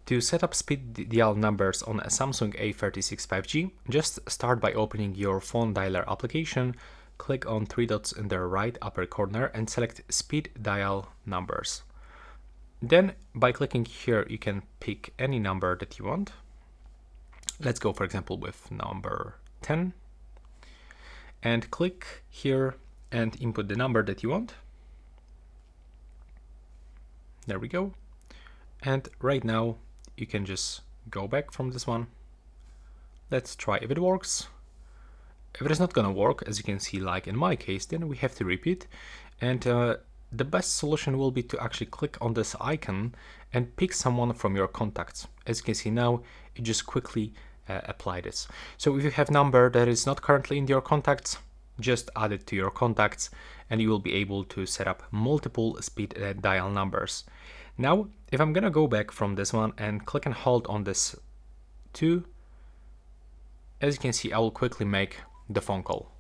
To set up speed dial numbers on a Samsung A36 5G, just start by opening your phone dialer application, click on three dots in the right upper corner and select speed dial numbers. Then by clicking here you can pick any number that you want. Let's go for example with number 10 and click here and input the number that you want. There we go. And right now you can just go back from this one. Let's try if it works. If it is not gonna work, as you can see, like in my case, then we have to repeat. And the best solution will be to actually click on this icon and pick someone from your contacts. As you can see now, you just quickly apply this. So if you have number that is not currently in your contacts, just add it to your contacts and you will be able to set up multiple speed dial numbers. Now, if I'm gonna go back from this one and click and hold on this 2, as you can see, I will quickly make the phone call.